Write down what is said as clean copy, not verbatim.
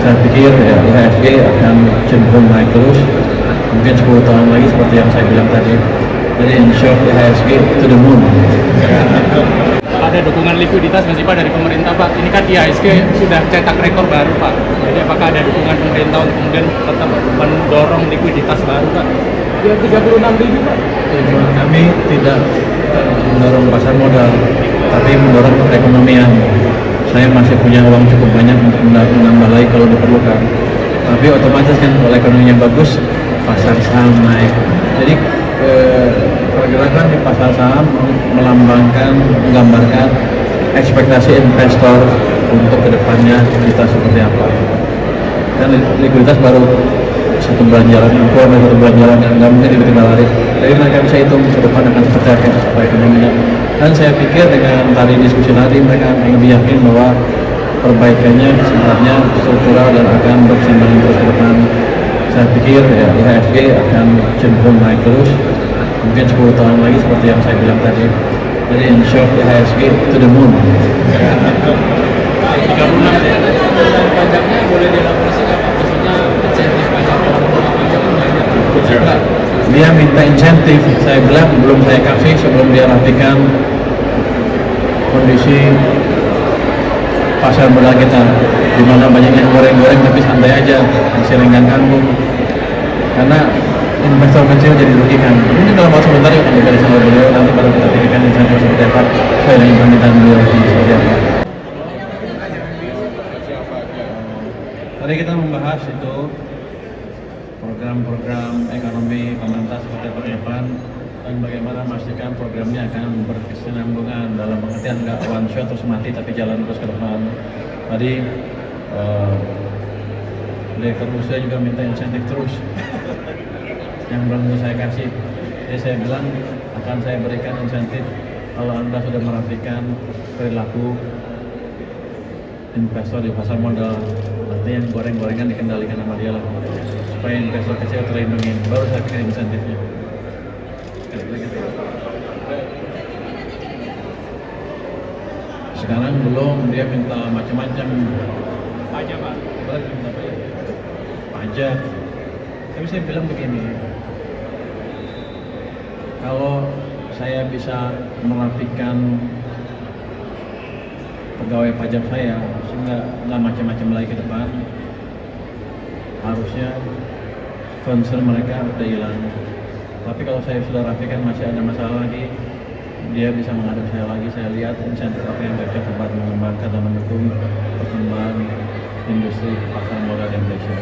Saya pikir ya IHSG akan cenderung naik terus, mungkin 10 tahun lagi seperti yang saya bilang tadi. Jadi in short IHSG to the moon. Ada dukungan likuiditas nggak sih Pak dari pemerintah Pak? Ini kan IHSG sudah cetak rekor baru Pak. Jadi apakah ada dukungan pemerintah untuk kemudian tetap mendorong likuiditas baru Pak? Ya 36.000 Pak. Tujuan kami tidak mendorong pasar modal, tapi mendorong perekonomian. Saya masih punya uang cukup banyak untuk menambah lagi kalau diperlukan. Tapi otomatis kan kalau ekonominya bagus, pasar saham naik. Jadi pergerakan di pasar saham melambangkan, menggambarkan ekspektasi investor untuk kedepannya kita seperti apa. Dan likuiditas baru satu bulan jalan, kurang dari 1 bulan jalan, nggak mungkin tiba-tiba lari. Jadi mereka bisa hitung ke depan akan seperti apa ekonominya. Dan saya pikir dengan tadi diskusi tadi mereka lebih yakin bahwa perbaikannya sebenarnya struktural dan akan berkesinambungan terus ke depan. Saya pikir ya IHSG akan cenderung naik terus, mungkin 10 tahun lagi seperti yang saya bilang tadi. Jadi in short IHSG to the moon. 36 pajaknya boleh dielaborasi nggak Pak? Maksudnya insentif pajak Dia minta insentif, saya bilang belum saya kasih sebelum dia rapikan kondisi pasar modal kita, di mana banyak yang goreng-goreng tapi santai aja, masih renggang kangkung. Karena investor kecil jadi dirugikan. Ini dalam waktu sebentar ya akan diberi sama beliau, nanti baru kita pikirkan insentif seperti apa, sesuai dengan permintaan beliau seperti apa. Tadi kita membahas itu program-program ekonomi pemerintah seperti apa ke depan dan bagaimana memastikan programnya akan berkesinambungan dalam pengertian nggak one shot terus mati tapi jalan terus ke depan. Tadi Direktur Usaha juga minta insentif terus yang belum saya kasih. Jadi saya bilang akan saya berikan insentif kalau Anda sudah merapikan perilaku investor di pasar modal, nanti yang goreng-gorengan dikendalikan sama dia lah, supaya investor kecil terlindungi, baru saya pikir insentifnya. Sekarang belum, dia minta macam-macam. pajak Pak. Boleh minta apa ya? Pajak. Tapi saya bilang begini, kalau saya bisa merapikan pegawai pajak saya sehingga nggak macam-macam lagi ke depan, harusnya concern mereka udah hilang. Tapi kalau saya sudah rapikan masih ada masalah lagi, dia bisa menghadap saya lagi. Saya lihat insentif apa yang cocok buat mengembangkan dan mendukung perkembangan industri pasar modal Indonesia.